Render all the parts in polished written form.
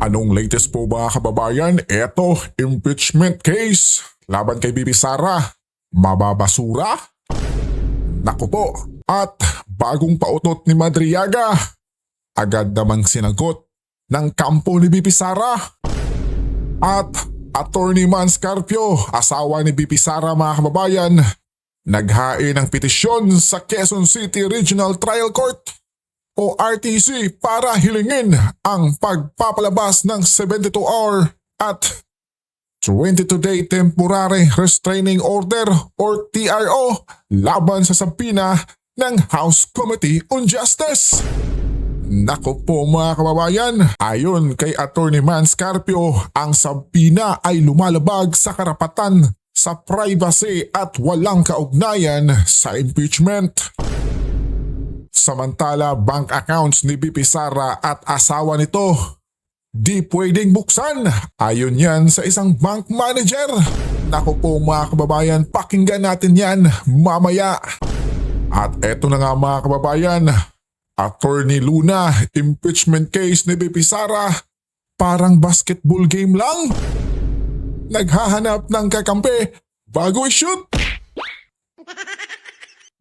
Anong latest po mga kababayan? Eto, impeachment case laban kay Bibi Sara. Mababasura? Naku po. At bagong pautot ni Madriaga. Agad namang sinagot ng kampo ni Bibi Sara. At Attorney Mans Carpio, asawa ni Bibi Sara mga kababayan, naghain ng petisyon sa Quezon City Regional Trial Court o RTC para hilingin ang pagpapalabas ng 72-hour at 22-day Temporary Restraining Order or TRO laban sa sabina ng House Committee on Justice. Nako po mga kababayan, ayon kay Attorney Mans Carpio, ang sabina ay lumalabag sa karapatan sa privacy at walang kaugnayan sa impeachment. Samantala, bank accounts ni BP Sara at asawa nito di pwedeng buksan. Ayon yan sa isang bank manager. Naku po mga kababayan, pakinggan natin yan mamaya. At eto na nga mga kababayan, Attorney Luna, impeachment case ni BP Sara, parang basketball game lang. Naghahanap ng kakampi bago i-shoot.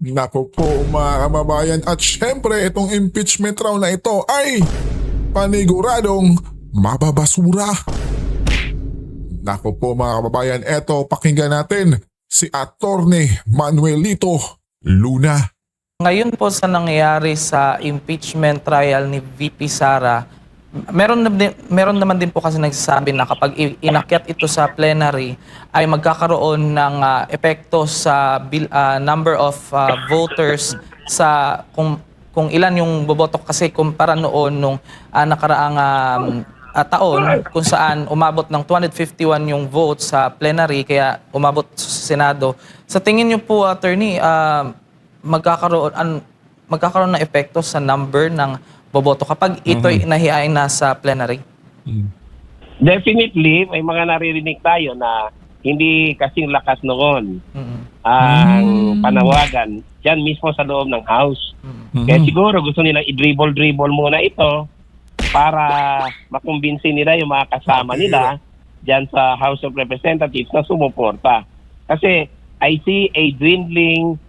Naku po mga kababayan, at syempre itong impeachment round na ito ay paniguradong mababasura. Naku po mga kababayan, eto pakinggan natin si Attorney Manuelito Luna. Ngayon po sa nangyayari sa impeachment trial ni VP Sara, meron naman din po kasi nagsasabi na kapag inakyat ito sa plenary ay magkakaroon ng epekto sa number of voters sa kung ilan yung boboto, kasi kumpara noon nung nakaraang taon kung saan umabot ng 251 yung vote sa plenary kaya umabot sa Senado. Sa tingin niyo po, Attorney, magkakaroon ng epekto sa number ng boboto kapag ito'y nahihain na sa plenary? Definitely, may mga naririnig tayo na hindi kasing lakas noon ang panawagan dyan mismo sa loob ng House. Kaya siguro gusto nilang i-dribble muna ito para makumbinsi nila yung mga kasama nila dyan sa House of Representatives na sumuporta. Kasi I see a dwindling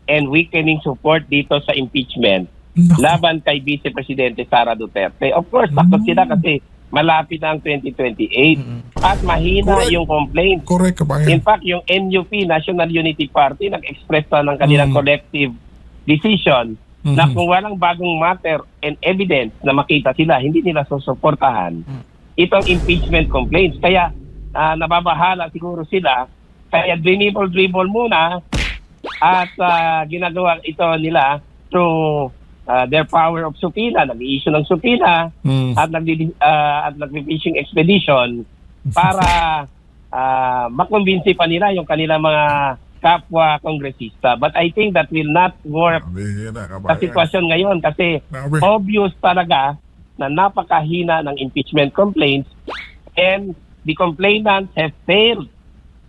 and weakening support dito sa impeachment laban kay Vice Presidente Sara Duterte. Of course, takot sila kasi malapit na ang 2028 at mahina yung complaint. Correct, kabayan. In fact, yung NUP, National Unity Party, nag-express na ng kanilang collective decision na kung walang bagong matter and evidence na makita sila, hindi nila susuportahan itong impeachment complaints. Kaya nababahala siguro sila. Kaya dribble muna at ginagawa ito nila through their power of subpoena, nag-i-issue ng subpoena at nag-fishing expedition para makumbinsi pa nila yung kanilang mga kapwa kongresista. But I think that will not work sa sitwasyon ngayon kasi obvious talaga na napakahina ng impeachment complaints and the complainants have failed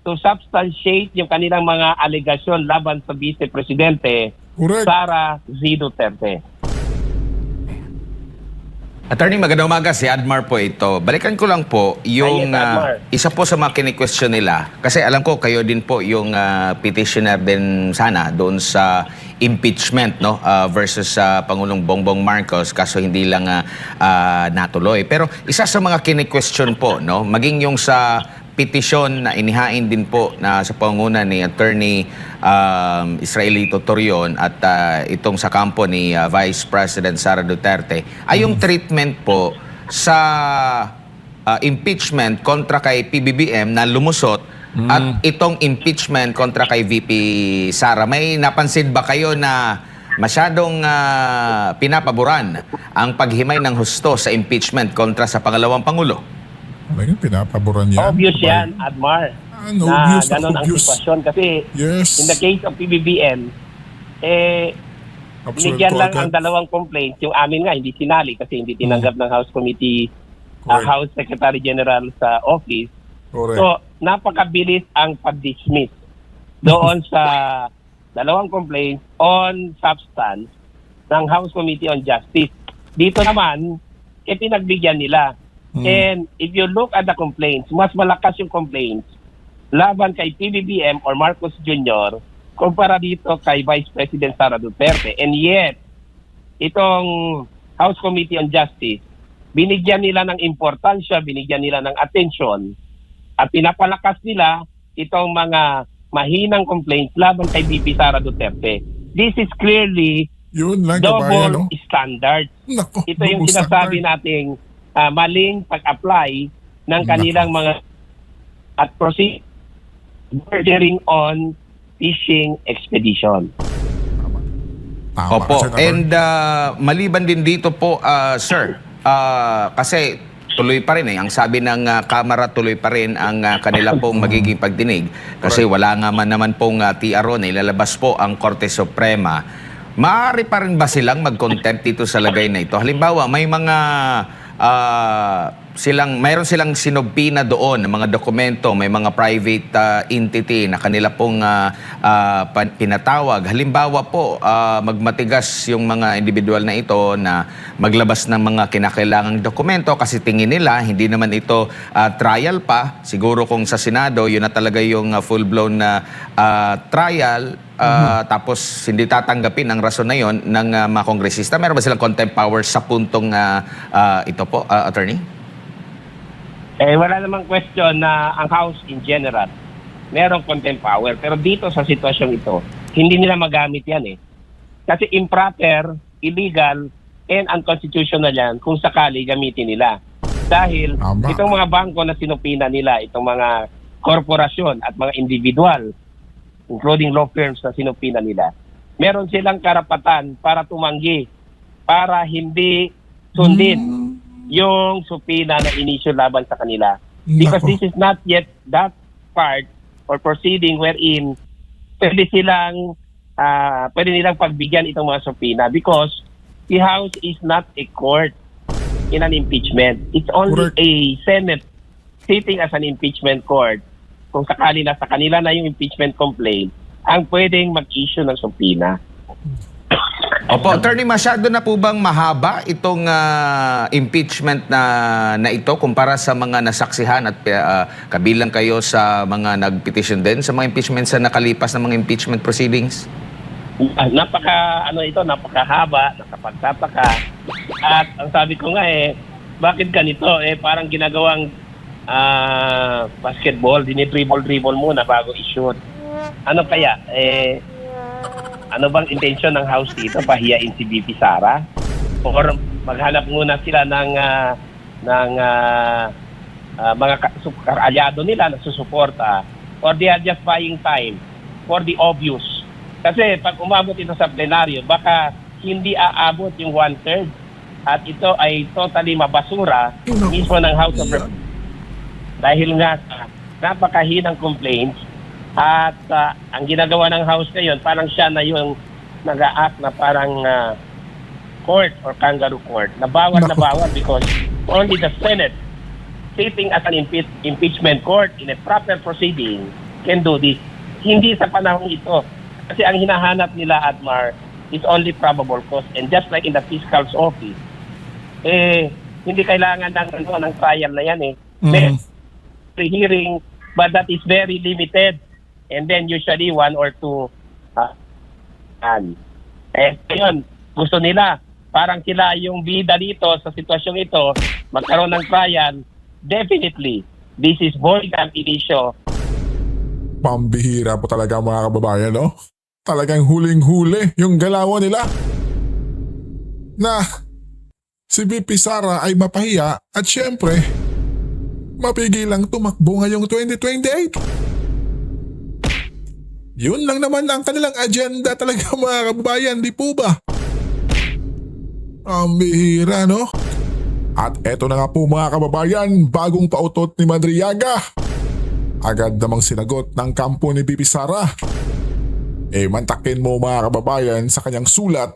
to substantiate yung kanilang mga alegasyon laban sa Vice Presidente Sara Duterte. Attorney, magandang umaga. Si Admar po ito. Balikan ko lang po yung isa po sa mga kini-question nila. Kasi alam ko kayo din po yung petitioner din sana doon sa impeachment, no, versus sa Pangulong Bongbong Marcos, kaso hindi lang natuloy. Pero isa sa mga kini-question po, no, maging yung sa petisyon na inihain din po na sa pangunguna ni Attorney Israelito Torion at itong sa kampo ni Vice President Sara Duterte ay yung treatment po sa impeachment kontra kay PBBM na lumusot at itong impeachment kontra kay VP Sara. May napansin ba kayo na masyadong pinapaboran ang paghimay ng husto sa impeachment kontra sa pangalawang Pangulo? Ayun, pinapaboran yan. Obvious yan, Admar. Obvious na ganun ang sitwasyon. Kasi in the case of PBBM, binigyan lang ang dalawang complaints. Yung amin nga, hindi sinali kasi hindi tinanggap ng House Committee, House Secretary General sa office. So, napakabilis ang pag-dismiss doon sa dalawang complaints on substance ng House Committee on Justice. Dito naman, pinagbigyan nila. And if you look at the complaints, mas malakas yung complaints laban kay PBBM or Marcos Jr. kumpara dito kay Vice President Sara Duterte. And yet, itong House Committee on Justice, binigyan nila ng importansya, binigyan nila ng atensyon, at pinapalakas nila itong mga mahinang complaints laban kay VP Sara Duterte. This is clearly Yun lang, kabayan, no? double standard. Nako, Ito yung double sinasabi standard. nating maling pag-apply ng kanilang mga at proceed bordering on fishing expedition. Tama, Opo. Senator. And maliban din dito po, sir, kasi tuloy pa rin ang sabi ng Kamara, tuloy pa rin ang kanila pong magiging pagdinig. Kasi wala nga man naman pong TRO na ilalabas po ang Korte Suprema. Maaari pa rin ba silang mag-contempt dito sa lagay na ito? Halimbawa, may mga mayroon silang sinubpina doon ng mga dokumento, may mga private entity na kanila pong pinatawag. Halimbawa po, magmatigas yung mga individual na ito na maglabas ng mga kinakailangang dokumento kasi tingin nila hindi naman ito trial pa. Siguro kung sa Senado, yun na talaga yung full-blown na trial. Tapos hindi tatanggapin ang rason na yon ng mga kongresista. Meron ba silang contempt powers sa puntong ito po, attorney? Wala namang question na ang House in general merong contempt power. Pero dito sa sitwasyong ito, hindi nila magamit yan eh. Kasi improper, illegal, and unconstitutional yan kung sakali gamitin nila. Dahil Tama. itong mga bangko na sinupina nila, itong mga korporasyon at mga individual, including law firms na sinupina nila, meron silang karapatan para tumanggi, para hindi sundin yung supina na inisyo laban sa kanila. Because Nako. this is not yet that part or proceeding wherein pwede nilang pagbigyan itong mga supina because the House is not a court in an impeachment. It's only Correct. a Senate sitting as an impeachment court. Kung sakali na sa kanila na yung impeachment complaint, ang pwedeng mag-issue ng supina. Opo, attorney, masyado na po bang mahaba itong impeachment na ito kumpara sa mga nasaksihan at kabilang kayo sa mga nag-petition din sa mga impeachments sa nakalipas na mga impeachment proceedings? Napakahaba, nakapagtataka. At ang sabi ko nga bakit ganito? Parang ginagawang basketball, dinidribble-dribble muna bago i-shoot. Ano kaya? Ano bang intention ng House dito? Pahiyain si VP Sara? Or maghanap muna sila ng mga kaalyado nila na susuporta? Or they are just buying time for the obvious? Kasi pag umabot ito sa plenaryo, baka hindi aabot yung 1/3 at ito ay totally mabasura mismo ng House of Representatives. Dahil nga sa napakahinang complaints at ang ginagawa ng House ngayon, parang siya na yung nag-a-act na parang court or kangaroo court. Nabawal because only the Senate sitting as an impeachment court in a proper proceeding can do this. Hindi sa panahon ito. Kasi ang hinahanap nila, Admar, is only probable cause. And just like in the fiscal's office, hindi kailangan ng trial na yan May hearing, but that is very limited. And then usually 1 or 2 ngayon, gusto nila parang sila yung bida dito sa sitwasyong ito, magkaroon ng trial. Definitely, this is void ab initio. Pambihira po talaga mga kababayan, no? Talagang huling-huli yung galawan nila. Na si VP Sara ay mapahiya at syempre, mapigilang tumakbo ngayong 2028. Yun lang naman ang kanilang agenda talaga mga kababayan, di po ba? Ang bihira, no? At eto na nga po mga kababayan, bagong pautot ni Madriaga. Agad namang sinagot ng kampo ni VP Sara. Mantakin mo mga kababayan sa kanyang sulat,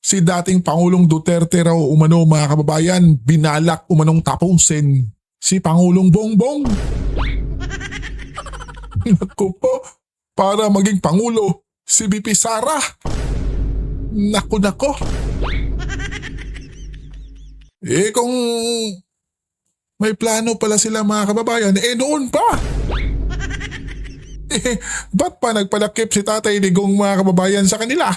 si dating Pangulong Duterte raw umano mga kababayan, binalak umanong tapusin si Pangulong Bongbong. Naku po, para maging Pangulo, si VP Sara. Naku. Kung may plano pala sila mga kababayan, noon pa. Ba't pa nagpalakip si Tatay Digong mga kababayan sa kanila?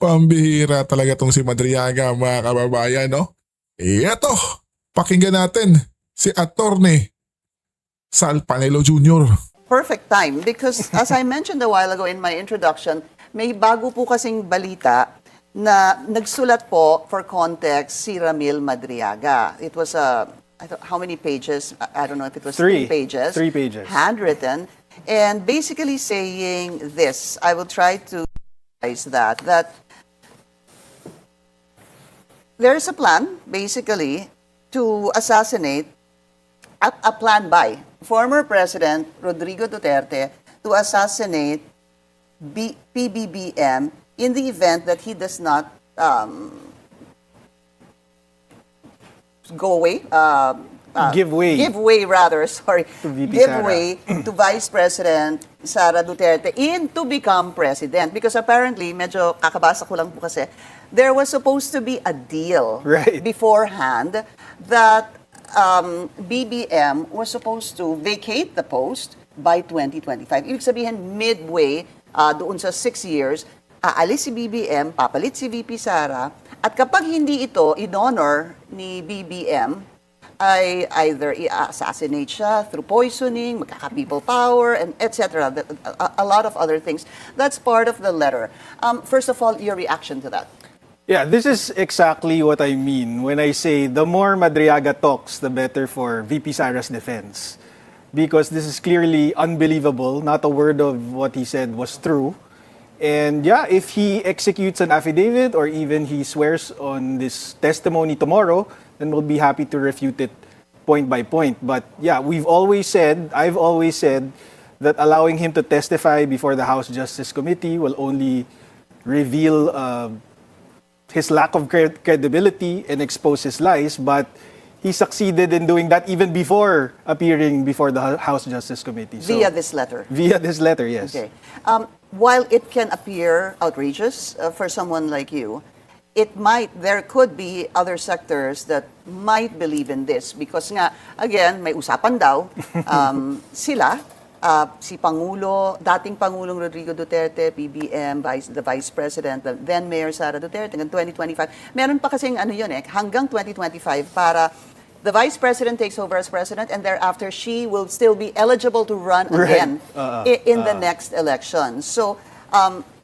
Pambihira talaga tong si Madriaga mga kababayan, no? Eto, pakinggan natin si Attorney Sal Panelo Jr. Perfect time because as I mentioned a while ago in my introduction, may bago po kasing balita na nagsulat po for context si Ramil Madriaga. It was how many pages? I don't know if it was Three. 3 pages. 3 pages. Handwritten and basically saying this. I will try to summarize that there is a plan basically to assassinate a plan by former President Rodrigo Duterte to assassinate PBBM in the event that he does not go away. Give way. Give way, rather, sorry. To VP Give Sara. way to Vice President Sara Duterte to become president. Because apparently, medyo kakabasa ko lang po kasi, there was supposed to be a deal Right. beforehand that BBM was supposed to vacate the post by 2025. Ibig sabihin, midway doon sa 6 years, aalis si BBM, papalit si VP Sara, at kapag hindi ito in-honor ni BBM, ay either i-assassinate siya through poisoning, magkaka-people power, and etc. A lot of other things. That's part of the letter. First of all, your reaction to that? Yeah, this is exactly what I mean when I say the more Madriaga talks, the better for VP Sara's defense. Because this is clearly unbelievable. Not a word of what he said was true. And yeah, if he executes an affidavit or even he swears on this testimony tomorrow, then we'll be happy to refute it point by point. But yeah, I've always said that allowing him to testify before the House Justice Committee will only reveal his lack of credibility and expose his lies, but he succeeded in doing that even before appearing before the House Justice Committee. So, Via this letter? Via this letter, yes. Okay. While it can appear outrageous for someone like you, there could be other sectors that might believe in this because nga, again, may usapan daw, sila, si Pangulo, dating Pangulong Rodrigo Duterte, PBM, the Vice President, the then Mayor Sara Duterte, hanggang 2025. Meron pa kasing hanggang 2025 para the Vice President takes over as President and thereafter she will still be eligible to run again in the next election. So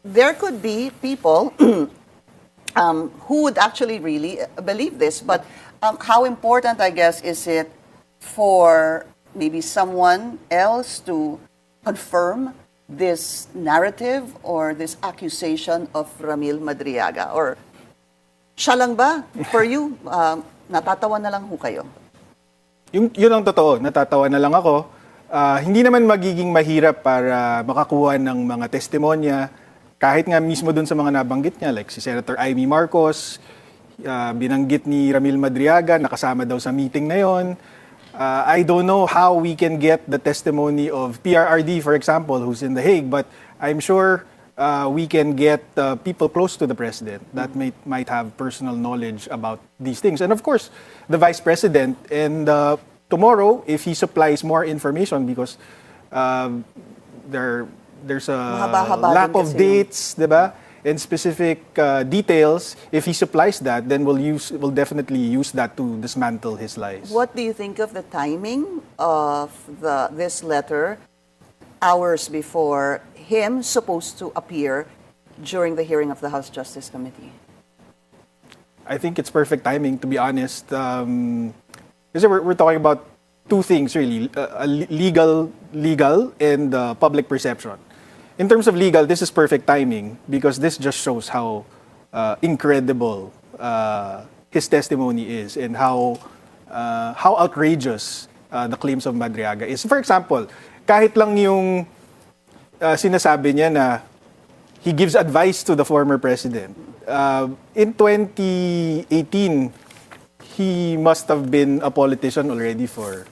there could be people who would actually really believe this, but how important, I guess, is it for maybe someone else to confirm this narrative or this accusation of Ramil Madriaga? Or siya lang ba? For you, natatawa na lang ho kayo? Yun ang totoo, natatawa na lang ako. Hindi naman magiging mahirap para makakuha ng mga testimonya kahit nga mismo dun sa mga nabanggit niya, like si Senator Amy Marcos, binanggit ni Ramil Madriaga, nakasama daw sa meeting na yon. I don't know how we can get the testimony of PRRD, for example, who's in The Hague, but I'm sure we can get people close to the president that might have personal knowledge about these things. And of course, the vice president. And tomorrow, if he supplies more information, because there's a Mahaba-haba lack din of kasi dates, diba? And specific details, if he supplies that, then we'll definitely use that to dismantle his lies. What do you think of the timing of this letter hours before him supposed to appear during the hearing of the House Justice Committee? I think it's perfect timing, to be honest. Kasi we're talking about two things, really. Legal and public perception. In terms of legal, this is perfect timing because this just shows how incredible his testimony is and how outrageous the claims of Madriaga is. For example, kahit lang yung sinasabi niya na he gives advice to the former president. In 2018, he must have been a politician already for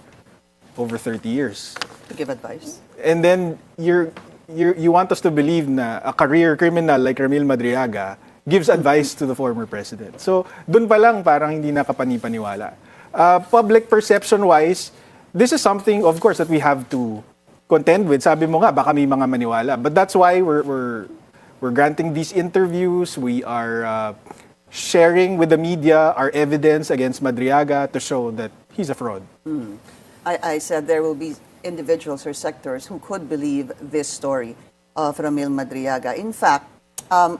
over 30 years. To give advice? And then you want us to believe na a career criminal like Ramil Madriaga gives advice to the former president. So, dun pa lang parang hindi nakapani-paniwala. Public perception-wise, this is something, of course, that we have to contend with. Sabi mo nga, baka may mga maniwala. But that's why we're granting these interviews. We are sharing with the media our evidence against Madriaga to show that he's a fraud. I said there will be individuals or sectors who could believe this story of Ramil Madriaga. In fact, one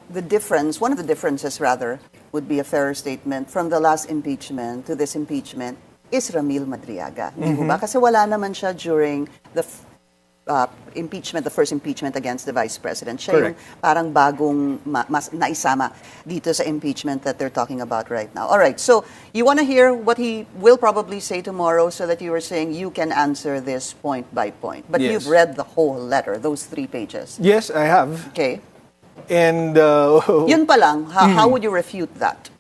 of the differences rather, would be a fairer statement from the last impeachment to this impeachment is Ramil Madriaga. Hindi ba? Kasi wala naman siya during the impeachment, the first impeachment against the Vice President. Siya yung parang bagong mas naisama dito sa impeachment that they're talking about right now. All right, so you want to hear what he will probably say tomorrow so that you were saying you can answer this point by point. But Yes. you've read the whole letter, those 3 pages. Yes, I have. Okay? And Yun pa lang, how would you refute that?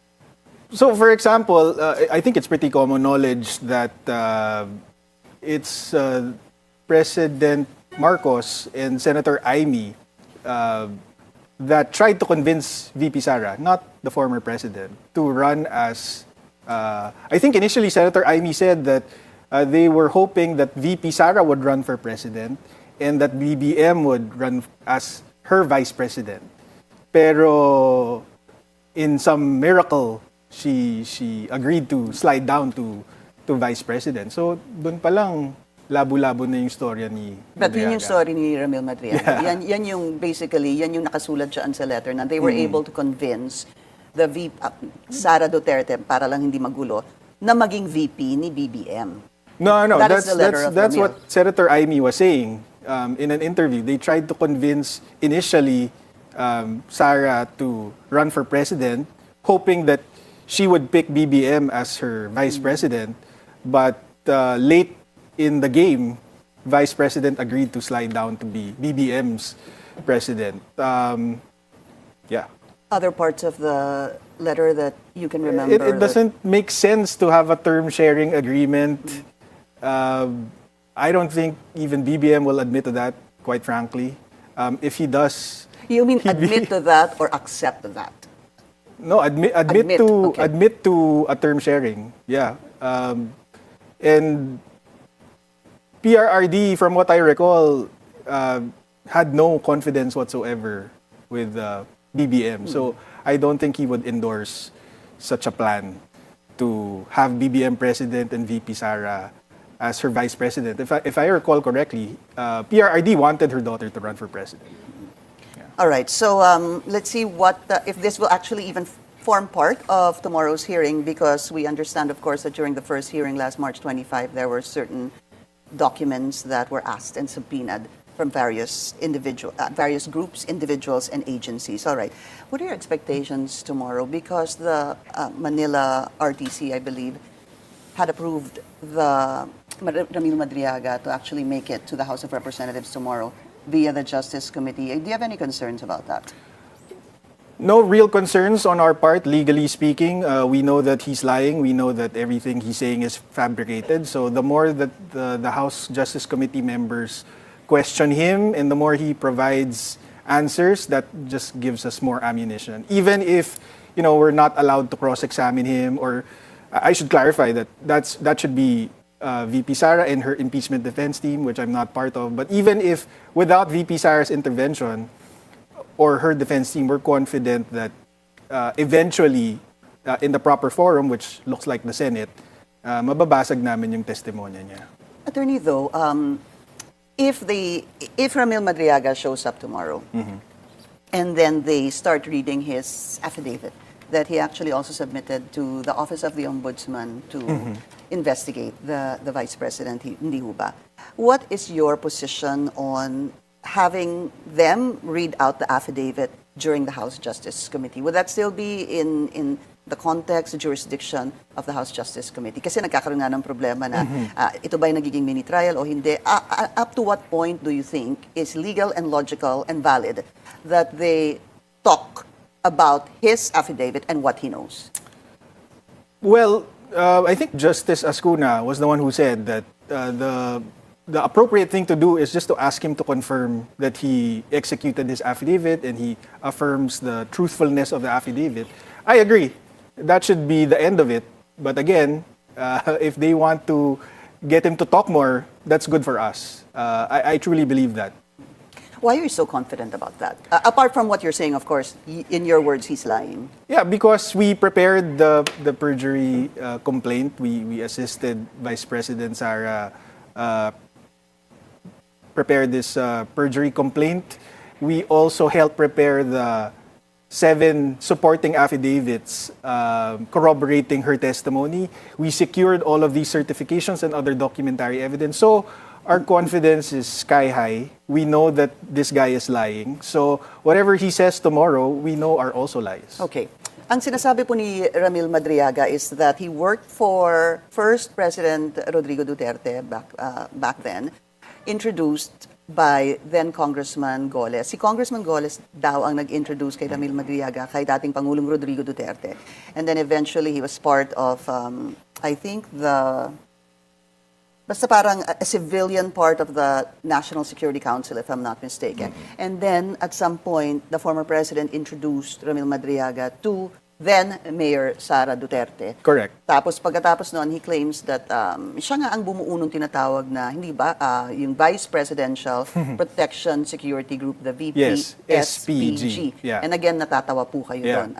so, for example, I think it's pretty common knowledge that it's President Marcos and Senator Amy that tried to convince VP Sara, not the former president, to run as. I think initially Senator Amy said that they were hoping that VP Sara would run for president and that BBM would run as her vice president. Pero in some miracle, she agreed to slide down to vice president. So doon pa lang labo-labo na yung storya ni But yun yung Madriaga. story ni Ramil Madriaga. Yan yung basically, yan yung nakasulat dyan sa letter na they were able to convince the Sara Duterte, para lang hindi magulo, na maging VP ni BBM. No, That is the letter of that's Ramil. what Senator Amy was saying in an interview. They tried to convince initially Sara to run for president, hoping that she would pick BBM as her vice president. But late in the game, vice president agreed to slide down to be BBM's president. Yeah. Other parts of the letter that you can remember. It doesn't make sense to have a term sharing agreement. I don't think even BBM will admit to that, quite frankly. If he does, You mean admit to that or accept that? no, admit Admit, to okay. admit to a term sharing. Yeah, and PRRD, from what I recall, had no confidence whatsoever with BBM. So I don't think he would endorse such a plan to have BBM president and VP Sara as her vice president. If I recall correctly, PRRD wanted her daughter to run for president. All right, so let's see what if this will actually even form part of tomorrow's hearing, because we understand, of course, that during the first hearing last March 25, there were certain documents that were asked and subpoenaed from various groups, individuals, and agencies. All right, what are your expectations tomorrow? Because the Manila RTC, I believe, had approved the Ramil Madriaga to actually make it to the House of Representatives tomorrow via the Justice Committee. Do you have any concerns about that? No real concerns on our part, legally speaking. We know that he's lying. We know that everything he's saying is fabricated. So the more that the House Justice Committee members question him and the more he provides answers, that just gives us more ammunition. Even if, we're not allowed to cross-examine him, or I should clarify that should be VP Sara and her impeachment defense team, which I'm not part of. But even if without VP Sara's intervention or her defense team, we're confident that eventually, in the proper forum, which looks like the Senate, mababasag namin yung testimonya niya. Attorney, though, if Ramil Madriaga shows up tomorrow, and then they start reading his affidavit that he actually also submitted to the Office of the Ombudsman to investigate the Vice President, hindi ho ba? What is your position on having them read out the affidavit during the House Justice Committee? Would that still be in the context, the jurisdiction of the House Justice Committee? Kasi nagkakaroon nga ng problema na ito ba'y nagiging mini trial o hindi? Up to what point do you think is legal and logical and valid that they talk about his affidavit and what he knows? Well, I think Justice Ascuna was the one who said that the the appropriate thing to do is just to ask him to confirm that he executed his affidavit and he affirms the truthfulness of the affidavit. I agree. That should be the end of it. But again, if they want to get him to talk more, that's good for us. I truly believe that. Why are you so confident about that? Apart from what you're saying, of course, in your words, he's lying. Yeah, because we prepared the perjury complaint. We assisted Vice President Sara prepare this perjury complaint. We also helped prepare the 7 supporting affidavits corroborating her testimony. We secured all of these certifications and other documentary evidence. So our confidence is sky high. We know that this guy is lying. So whatever he says tomorrow, we know are also lies. Okay. Ang sinasabi po ni Ramil Madriaga is that he worked for first President Rodrigo Duterte back then, introduced by then Congressman Goles. Si Congressman Goles daw ang nag-introduce kay Ramil Madriaga kay dating Pangulong Rodrigo Duterte. And then eventually he was part of, I think, basta parang a civilian part of the National Security Council, if I'm not mistaken. And then, at some point, the former president introduced Ramil Madriaga to then Mayor Sara Duterte. Correct. Tapos, pagkatapos noon, he claims that siya nga ang bumuo nung tinatawag na, hindi ba, yung Vice Presidential Protection Security Group, the Yes, VPSPG. Yeah. And again, natatawa po kayo Yeah. doon.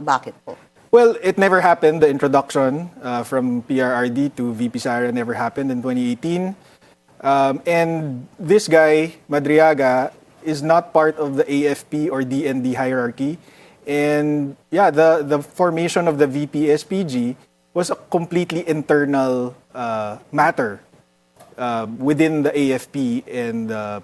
Bakit po? Well, it never happened. The introduction from PRRD to VP Sara never happened in 2018. And this guy, Madriaga, is not part of the AFP or DND hierarchy. And yeah, the formation of the VP-SPG was a completely internal matter within the AFP and the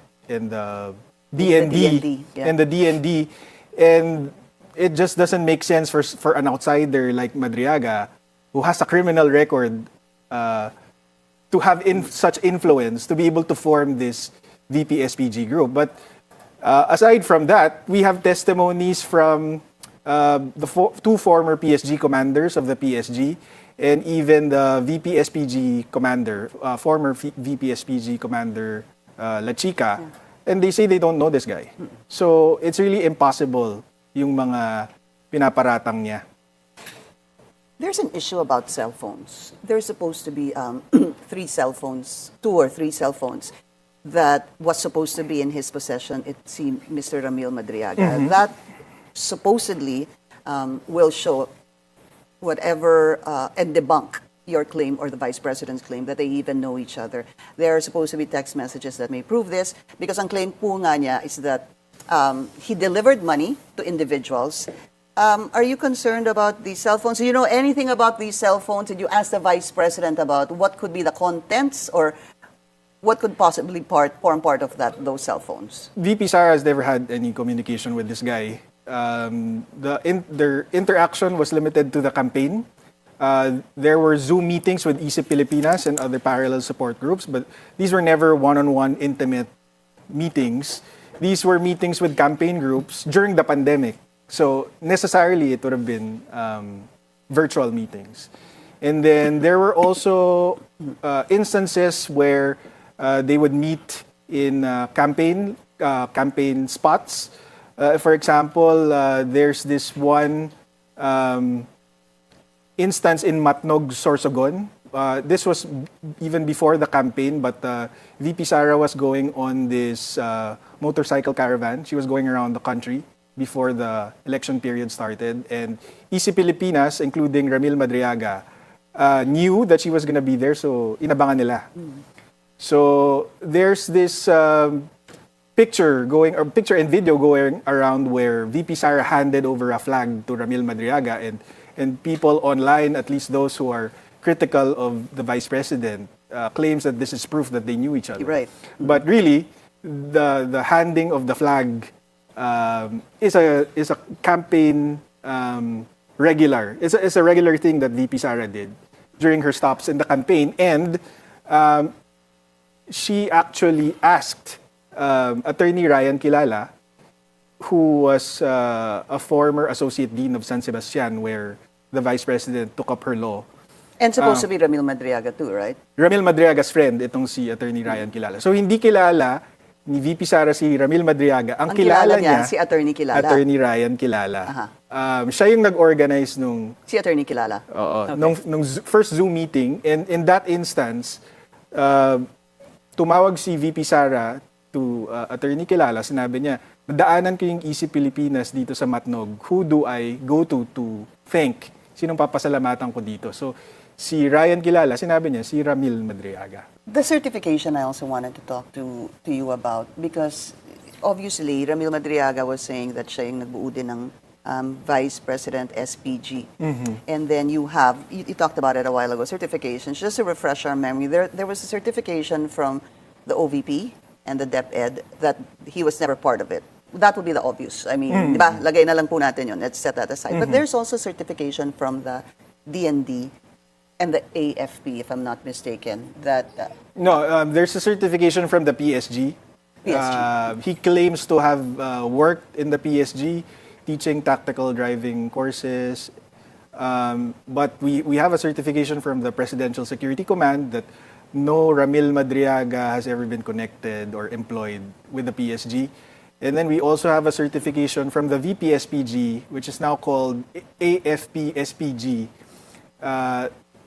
DND. Yeah. And the DND. And it just doesn't make sense for an outsider like Madriaga, who has a criminal record, to have such influence to be able to form this VP-SPG group. But aside from that, we have testimonies from the 2 former PSG commanders of the PSG and even the VP-SPG commander, former VP-SPG commander La Chica, and they say they don't know this guy. So it's really impossible yung mga pinaparatang niya. There's an issue about cell phones. There's supposed to be 2 or 3 cell phones that was supposed to be in his possession. It seemed Mr. Ramil Madriaga. That supposedly will show whatever and debunk your claim or the Vice President's claim that they even know each other. There are supposed to be text messages that may prove this because ang claim po nga niya is that he delivered money to individuals. Are you concerned about these cell phones? Do you know anything about these cell phones? Did you ask the Vice President about what could be the contents or what could possibly form part of those cell phones? VP Sara has never had any communication with this guy. Their interaction was limited to the campaign. There were Zoom meetings with ISIP Pilipinas and other parallel support groups, but these were never one-on-one intimate meetings. These were meetings with campaign groups during the pandemic. So necessarily it would have been virtual meetings. And then there were also instances where they would meet in campaign spots. For example, there's this one instance in Matnog, Sorsogon. This was even before the campaign, but VP Sara was going on this motorcycle caravan. She was going around the country before the election period started. And ISIP Pilipinas, including Ramil Madriaga, knew that she was going to be there, so inabangan nila. So there's this picture and video going around where VP Sara handed over a flag to Ramil Madriaga, and people online, at least those who are critical of the Vice President, claims that this is proof that they knew each other. Right. But really, the handing of the flag is a campaign regular. It's a regular thing that VP Sara did during her stops in the campaign, and she actually asked Attorney Ryan Kilala, who was a former associate dean of San Sebastian, where the Vice President took up her law. And supposed to be Ramil Madriaga too, right? Ramil Madriaga's friend, itong si Attorney Ryan Kilala. So hindi kilala ni VP Sara si Ramil Madriaga. Ang kilala niya, si Attorney Kilala. Attorney Ryan Kilala. Aha. Siya yung nag-organize nung Si Attorney Kilala. Oo. Nung first Zoom meeting, and in that instance, tumawag si VP Sara to Attorney Kilala. Sinabi niya, nadaanan ko yung Easy Pilipinas dito sa Matnog. Who do I go to thank? Sinong papasalamatan ko dito? So, si Ryan Kilala, sinabi niya, si Ramil Madriaga. The certification I also wanted to talk to you about because obviously Ramil Madriaga was saying that siya yung nagbuo din ng Vice President SPG. And then you talked about it a while ago, certifications. Just to refresh our memory, there was a certification from the OVP and the DepEd that he was never part of it. That would be the obvious. I mean, di ba? Lagay na lang po natin yun. Let's set that aside. But there's also certification from the DND and the AFP, if I'm not mistaken, that No, there's a certification from the PSG. He claims to have worked in the PSG, teaching tactical driving courses. But we have a certification from the Presidential Security Command that no Ramil Madriaga has ever been connected or employed with the PSG. And then we also have a certification from the VP-SPG, which is now called AFP-SPG,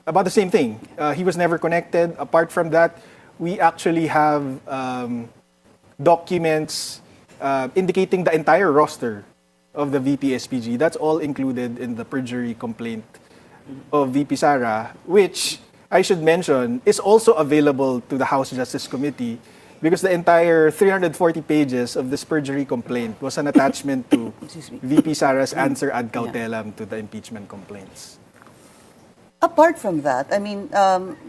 about the same thing. He was never connected. Apart from that, we actually have documents indicating the entire roster of the VP-SPG. That's all included in the perjury complaint of VP Sara, which I should mention is also available to the House Justice Committee because the entire 340 pages of this perjury complaint was an attachment to VP Sara's answer ad cautelam to the impeachment complaints. apart from that, I mean,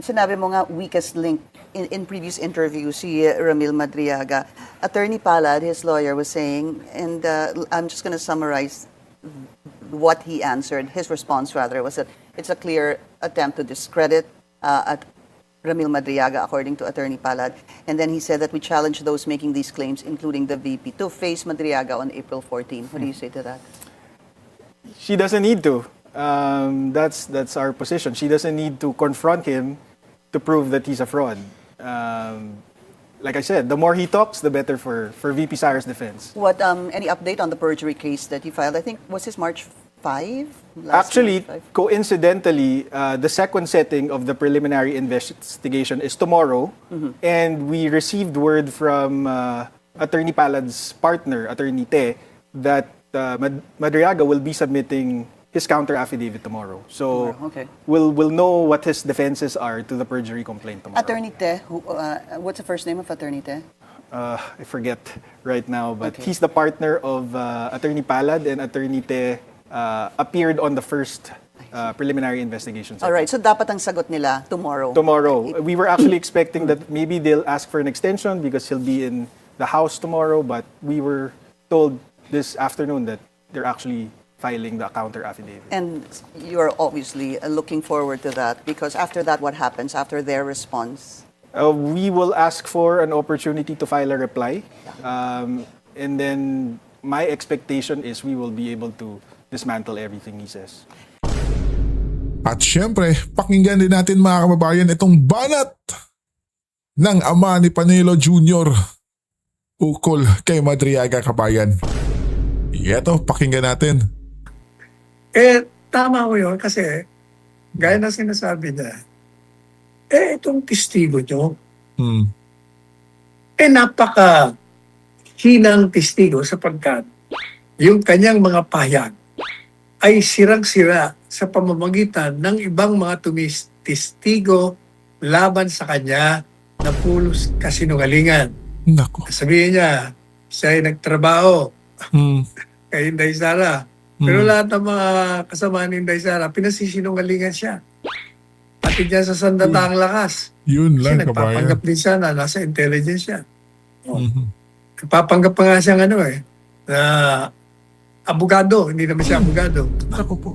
sinabi mo nga weakest link in previous interviews, si Ramil Madriaga. Attorney Palad, his lawyer, was saying, and I'm just going to summarize what he answered. His response, rather, was that it's a clear attempt to discredit at Ramil Madriaga, according to Attorney Palad. And then he said that we challenge those making these claims, including the VP, to face Madriaga on April 14. What do you say to that? She doesn't need to. That's our position. She doesn't need to confront him to prove that he's a fraud. Like I said, the more he talks, the better for VP Sara's defense. What any update on the perjury case that you filed? I think was this March 5? Actually, March 5? coincidentally, the second setting of the preliminary investigation is tomorrow, and we received word from Attorney Palad's partner, Attorney Te, that Madriaga will be submitting his counter affidavit tomorrow. So Okay. we'll know what his defenses are to the perjury complaint tomorrow. Attorney Te, what's the first name of Attorney Te? I forget right now, but Okay. he's the partner of Attorney Palad, and Attorney Te appeared on the first preliminary investigation. All right, so dapat ang sagot nila tomorrow. Tomorrow. We were actually expecting that maybe they'll ask for an extension because he'll be in the House tomorrow, but we were told this afternoon that they're actually filing the counter affidavit. And you're obviously looking forward to that because after that, what happens after their response? We will ask for an opportunity to file a reply. And then my expectation is we will be able to dismantle everything he says. At syempre, pakinggan din natin mga kababayan itong banat ng ama ni Panelo Jr. ukol kay Madriaga, kabayan. Ito, pakinggan natin. Tama ko yun kasi gaya na sinasabi niya, itong testigo nyo, napaka hinang testigo sapagkat yung kanyang mga pahayag ay sirang-sira sa pamamagitan ng ibang mga testigo laban sa kanya na pulos kasinungalingan. Nako. Sabihin niya, siya ay nagtrabaho kay Inday Sara. Pero lahat ng mga kasama ni Inday Sara, pinasisinungalingan siya. Pati dyan sa sandataang lakas. Yun Kasi lang, nagpapanggap kabayan. din siya na nasa intelligence siya. Nagpapanggap pa nga siya na abogado. Hindi naman siya abogado. Ako po.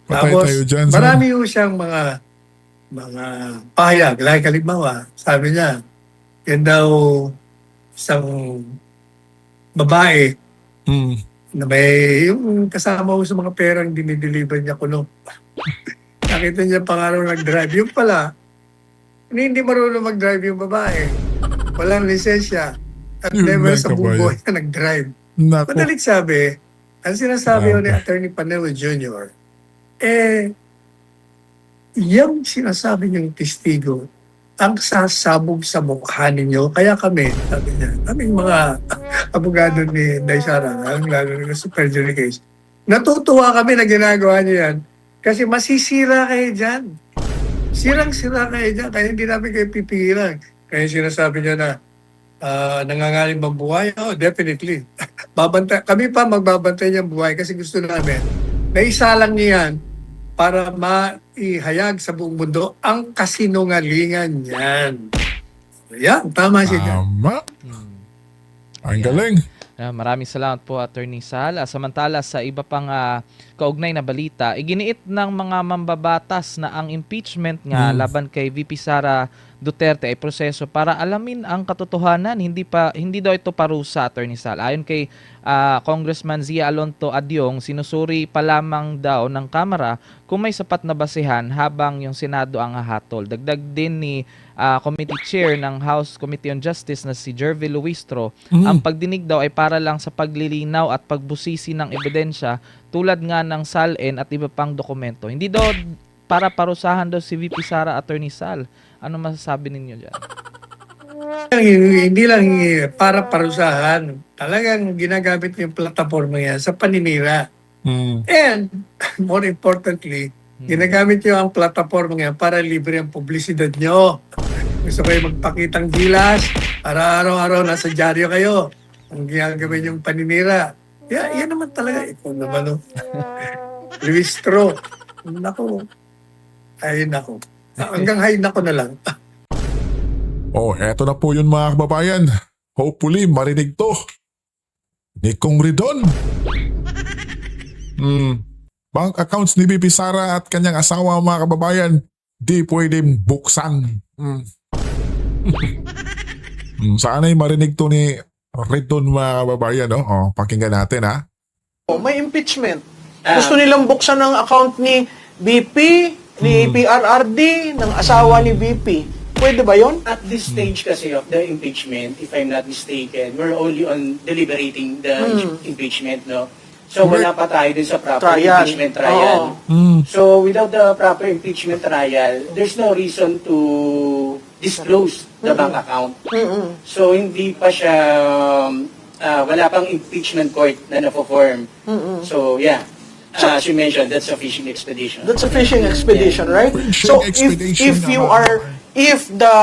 Patay Tapos, tayo dyan. Son. marami ho siyang mga pahayag. Like halimbawa, sabi niya, yan daw isang babae na may yung kasama ko sa mga perang dinideliver niya kuno. Ang nakita niya pa nga raw nag-drive. Yung pala, hindi marunong mag-drive yung babae. Walang lisensya. At Yun never lang, sa buong buhay na nag-drive. Nako. Madalit sabi, ang sinasabi Grabe. ni Attorney Panelo Jr., yung sinasabi niyong testigo, ang sasabog sa mukha ninyo. Kaya kami, sabi niya, kaming mga abogado ni Day Sara, lalo na sa perjury case, natutuwa kami na ginagawa niyo yan kasi masisira kayo dyan. Sirang-sira kayo dyan, kaya hindi namin kayo pipigilan. Kaya sinasabi niya na, nangangaling bang buhay? Oh, definitely. Kami pa magbabantay niyang buhay kasi gusto namin na isalang niya yan para maihayag sa buong mundo ang kasinungalingan niyan. Yan, tama siya dyan. Tama. Ang galing. Maraming salamat po, Attorney Sal. Samantala sa iba pang kaugnay na balita, iginiit ng mga mambabatas na ang impeachment nga laban kay VP Sara Duterte ay proseso para alamin ang katotohanan. Hindi daw ito parusa, Attorney Sal. Ayon kay Congressman Zia Alonto Adyong, sinusuri pa lamang daw ng Kamara kung may sapat na basehan habang yung Senado ang hahatol. Dagdag din ni Committee Chair ng House Committee on Justice na si Jervy Luistro, ang pagdinig daw ay para lang sa paglilinaw at pagbusisi ng ebidensya tulad nga ng SALN at iba pang dokumento. Hindi daw para parusahan daw si VP Sara, Attorney Sal. Ano masasabi ninyo dyan? Hindi lang para parusahan. Talagang ginagamit yung plataforma yan sa paninira. And, more importantly, ginagamit nyo ang plataforma yan para libre ang publisidad nyo. Gusto kayo magpakitang gilas, para araw-araw nasa dyaryo kayo. Ang ginagawin yung paninira. Yan naman talaga. Ikaw naman, no? Luistro. Naku. Ay, naku. Hanggang hay nako na lang. Oh, eto na po yun mga kababayan. Hopefully, marinig to. Ni Kong Ridon. Bank accounts ni VP Sara at kanyang asawa mga kababayan, di pwedeng buksan. Sana'y marinig to ni Ridon mga kababayan. No? Oh, pakinggan natin ha. May impeachment. Gusto nilang buksan ng account ni BP, ni PRRD, ng asawa ni BP. Pwede ba yon? At this stage kasi of the impeachment, if I'm not mistaken, we're only on deliberating the impeachment, no? So wala pa tayo dun sa proper Trial. impeachment trial. So without the proper impeachment trial, there's no reason to disclose the bank account. So hindi pa siya, wala pang impeachment court na na-form. So yeah. As you mentioned, that's a fishing expedition. That's a fishing expedition, right? Fishing So expedition if the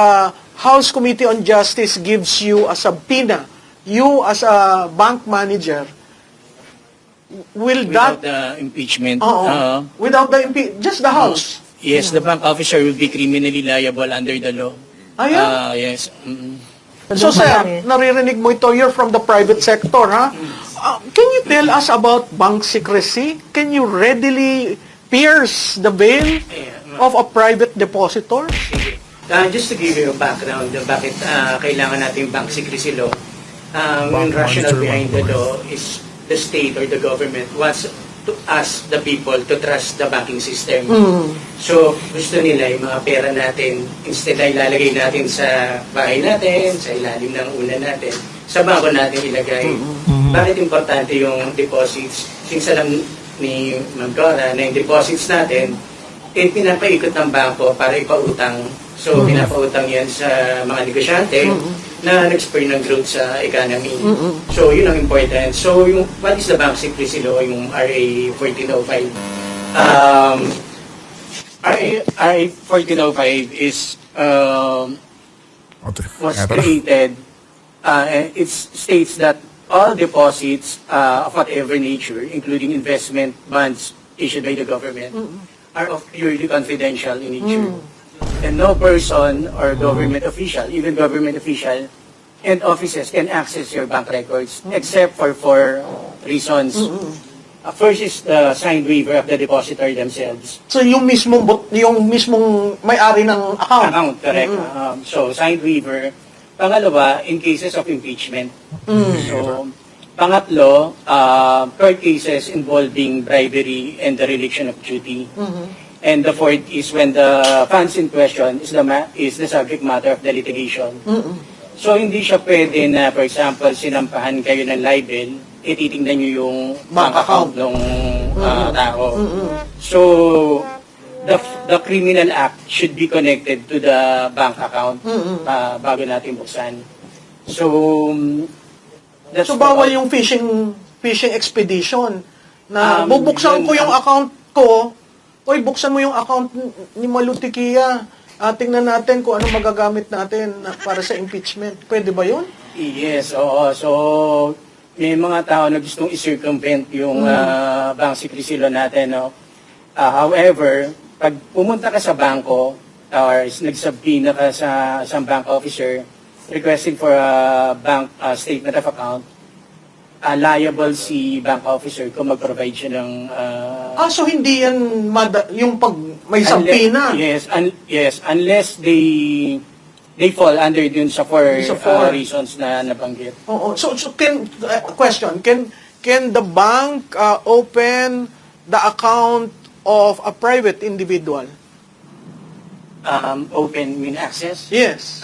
House Committee on Justice gives you a subpoena, you as a bank manager, will Without that the impeachment, without the just the House? yes, the bank officer will be criminally liable under the law. Ayan. Yes. So sir, naririnig mo ito, you're from the private sector, ha? Can you tell us about bank secrecy? Can you readily pierce the veil of a private depositor? Sige. Just to give you a background, bakit kailangan natin bank secrecy law, yung rationale behind the law is the state or the government wants to ask the people to trust the banking system. So, gusto nila yung mga pera natin, instead na ilalagay natin sa bahay natin, sa ilalim ng unan natin, sa bangko natin ilagay. Bakit importante yung deposits? Since alam ni Ma'am Cora na yung deposits natin, pinapaikot ng bangko para ipautang. So, pinapautang yan sa mga negosyante na nag-spur ng growth sa economy. So, yun ang important. So, what is the bank secrecy law, yung RA 1405? RA 1405 is was created, it states that all deposits of whatever nature, including investment bonds issued by the government, are of purely confidential in nature. And no person or government official, even government official and offices can access your bank records except for 4 reasons. First is the signed waiver of the depositor themselves. So yung mismong may-ari ng account. Correct. So, signed waiver. Pangalawa, in cases of impeachment. So, pangatlo, court cases involving bribery and dereliction of duty. And the fourth is when the funds in question is the subject matter of the litigation. So hindi siya pwede na, for example, sinampahan kayo ng libel, ititingnan nyo yung bank account ng tao. So the criminal act should be connected to the bank account bago natin buksan. So that's So bawal yung fishing expedition na bubuksan ko yung account ko, oy buksan mo yung account ni Malutikia. Tingnan natin kung ano magagamit natin para sa impeachment. Pwede ba yun? Yes, oo. So, may mga tao na gustong i-circumvent yung bank secrecy law natin. No? However, pag pumunta ka sa bangko or nagsubpoena ka sa isang bank officer requesting for a bank statement of account, liable si bank officer kung mag-provide siya ng... So hindi yan yung pag may subpoena? Yes, unless they fall under dun sa four reasons na nabanggit. Oo. So question, can the bank open the account of a private individual? Open mean access? Yes.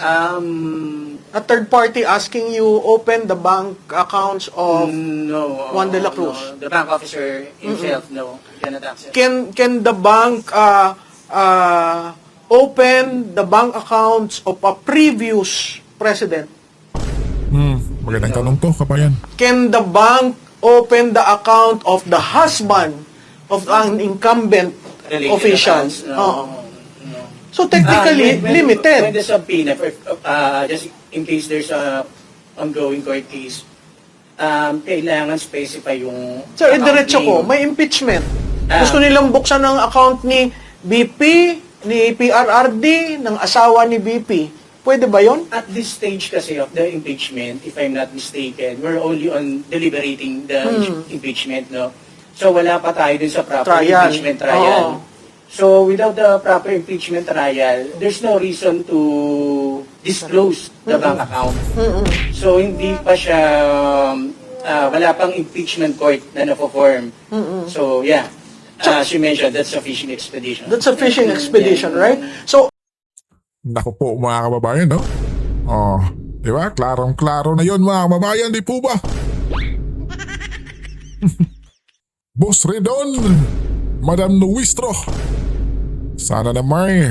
A third party asking you open the bank accounts of No. Juan de la Cruz. No. The bank officer himself, no, cannot access. Can the bank open the bank accounts of a previous president? Magandang tanong to, kabayan. Can the bank open the account of the husband of an incumbent Related official? accounts, no. Oo. So technically, limited. When the subpoena, just in case there's a ongoing court case, kailangan specify yung Sir, account diretso ko, name. may impeachment. Gusto nilang buksan ng account ni BP, ni PRRD, ng asawa ni BP. Pwede ba yon? At this stage kasi of the impeachment, if I'm not mistaken, we're only on deliberating the impeachment, no? So wala pa tayo dun sa proper Trial. impeachment trial. Oo. So without the proper impeachment trial, there's no reason to disclose the bank account. So hindi pa siya, wala pang impeachment court na na-form. So yeah, as you mentioned, that's a fishing expedition. That's a fishing expedition, right? So, Naku po mga kababayan, no? Oh, di ba? Klarong-klaro na yon mga kababayan, di po ba? Boss Redon, Madam Nuistro, sana naman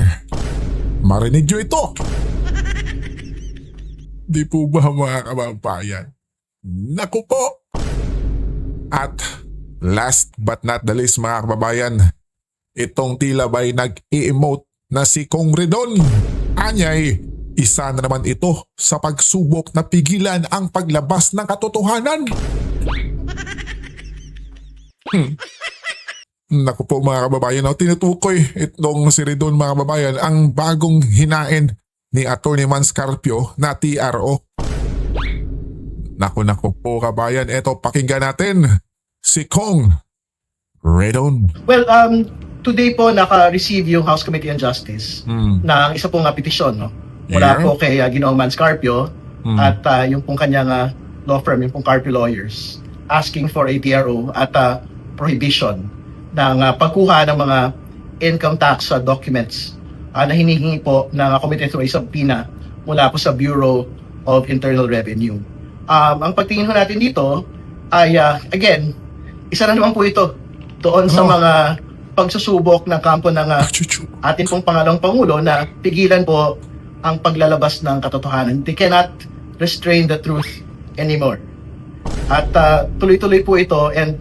marinig nyo ito. Di po ba mga kababayan? Naku po. At last but not the least mga kababayan, itong tila ba'y nag-i-emote na si Kong Redon. Anyay, isa na naman ito sa pagsubok na pigilan ang paglabas ng katotohanan. Naku po mga kababayan, tinutukoy itong si Redon mga kababayan ang bagong hinain ni Atty. Manscarpio na TRO. Naku po kabayan, eto pakinggan natin si Kong Redon. Well, today po naka-receive yung House Committee on Justice ng isa pong petisyon, no? Mula Yeah. po kay Ginoong Manscarpio at yung pong kanyang law firm, yung pong Carpio Lawyers, asking for a TRO at prohibition ng pagkuha ng mga income tax documents na hinihingi po ng committee through a subpoena mula po sa Bureau of Internal Revenue. Ang pagtingin ho natin dito ay, again, isa na naman po ito doon sa mga pagsusubok ng kampo ng ating pong Pangalawang Pangulo na pigilan po ang paglalabas ng katotohanan. They cannot restrain the truth anymore. At tuloy-tuloy po ito, and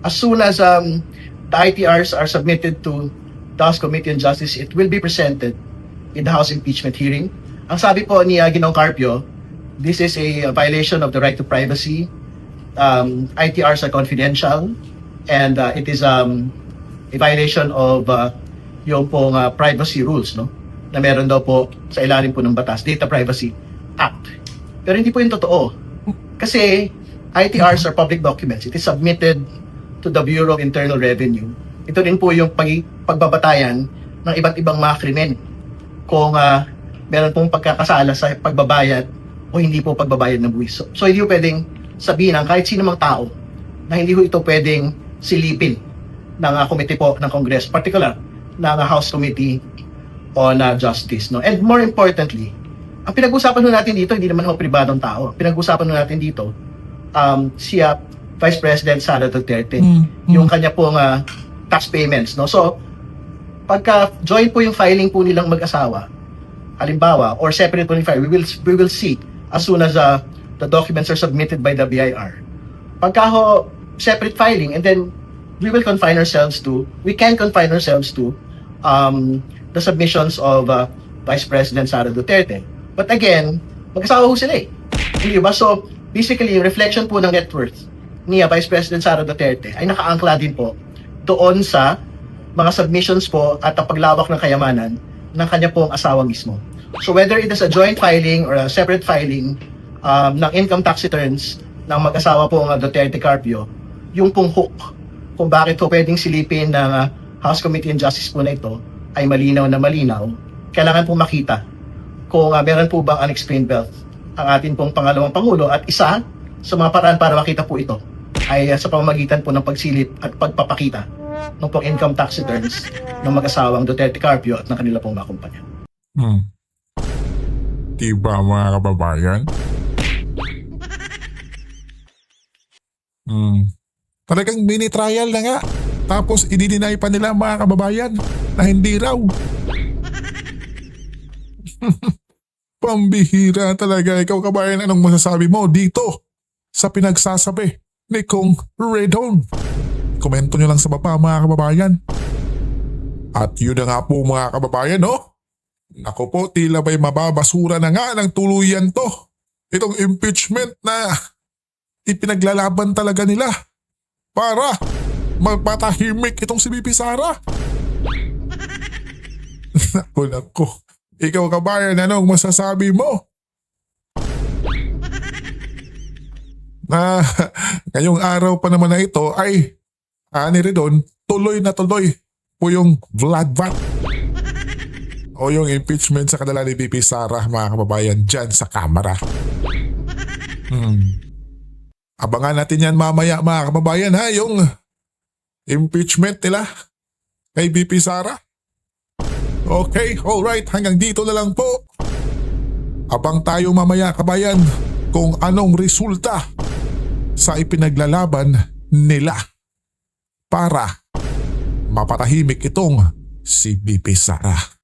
as soon as the ITRs are submitted to the House Committee on Justice, it will be presented in the House impeachment hearing. Ang sabi po ni Ginoong Carpio, this is a violation of the right to privacy. ITRs are confidential, and it is a violation of yung pong privacy rules, no? Na meron daw po sa ilalim po ng batas, Data Privacy Act. Pero hindi po yung totoo. Kasi ITRs are public documents. It is submitted to the Bureau of Internal Revenue. Ito rin po yung pagbabatayan ng iba't ibang mga krimen. Kung meron pong pagkakasala sa pagbabayad o hindi po pagbabayad ng buwis. So hindi po pwedeng sabihin ng kahit sino mang tao na hindi po ito pwedeng silipin ng komite po ng Congress, particular ng House Committee on Justice. No? And more importantly, ang pinag-usapan nun natin dito, hindi naman ako pribadong tao. Pinag-usapan nun natin dito, si Vice President Sara Duterte, yung kanya pong tax payments. No? So, pagka join po yung filing po nilang mag-asawa, halimbawa, or separate po yung file, we will see as soon as the documents are submitted by the BIR. Pagka ho, separate filing, and then we can confine ourselves to the submissions of Vice President Sara Duterte. But again, mag-asawa ho sila eh. Hindi ba? So, basically, yung reflection po ng net worth ni Vice President Sara Duterte ay nakaangkla din po doon sa mga submissions po at ang paglawak ng kayamanan ng kanya pong asawa mismo. So whether it is a joint filing or a separate filing ng income tax returns ng mag-asawa pong Duterte Carpio, yung pong hook kung bakit po pwedeng silipin ng House Committee on Justice po na ito ay malinaw na malinaw, kailangan po makita kung meron po bang unexplained wealth ang atin pong pangalawang Pangulo, at isa sa mga paraan para makita po ito ay sa pamamagitan po ng pagsilip at pagpapakita ng pong income tax returns ng mag-asawang Duterte Carpio at ng kanila pong mga kumpanya. Diba mga kababayan? Talagang mini trial na nga. Tapos i-deny pa nila mga kababayan na hindi raw. Pambihira talaga. Ikaw kabayan, anong masasabi mo dito sa pinagsasabi ni Kong Redon? Komento nyo lang sa baba mga kababayan. At yun na nga po mga kababayan, no? Naku po, tila ba'y mababasura na nga ng tuluyan to. Itong impeachment na ipinaglalaban talaga nila para magpatahimik itong si BP Sara. Naku. Ikaw kabayan, anong masasabi mo? Na ngayong araw pa naman na ito ay ani Redon, tuloy na tuloy po yung Vladvat o yung impeachment sa kanila ni BP Sara mga kababayan dyan sa Kamara. Abangan natin yan mamaya mga kababayan ha, yung impeachment nila kay BP Sara. Okay, alright, hanggang dito na lang po. Abang tayo mamaya kabayan kung anong resulta sa ipinaglalaban nila para mapatahimik itong si BP Sara.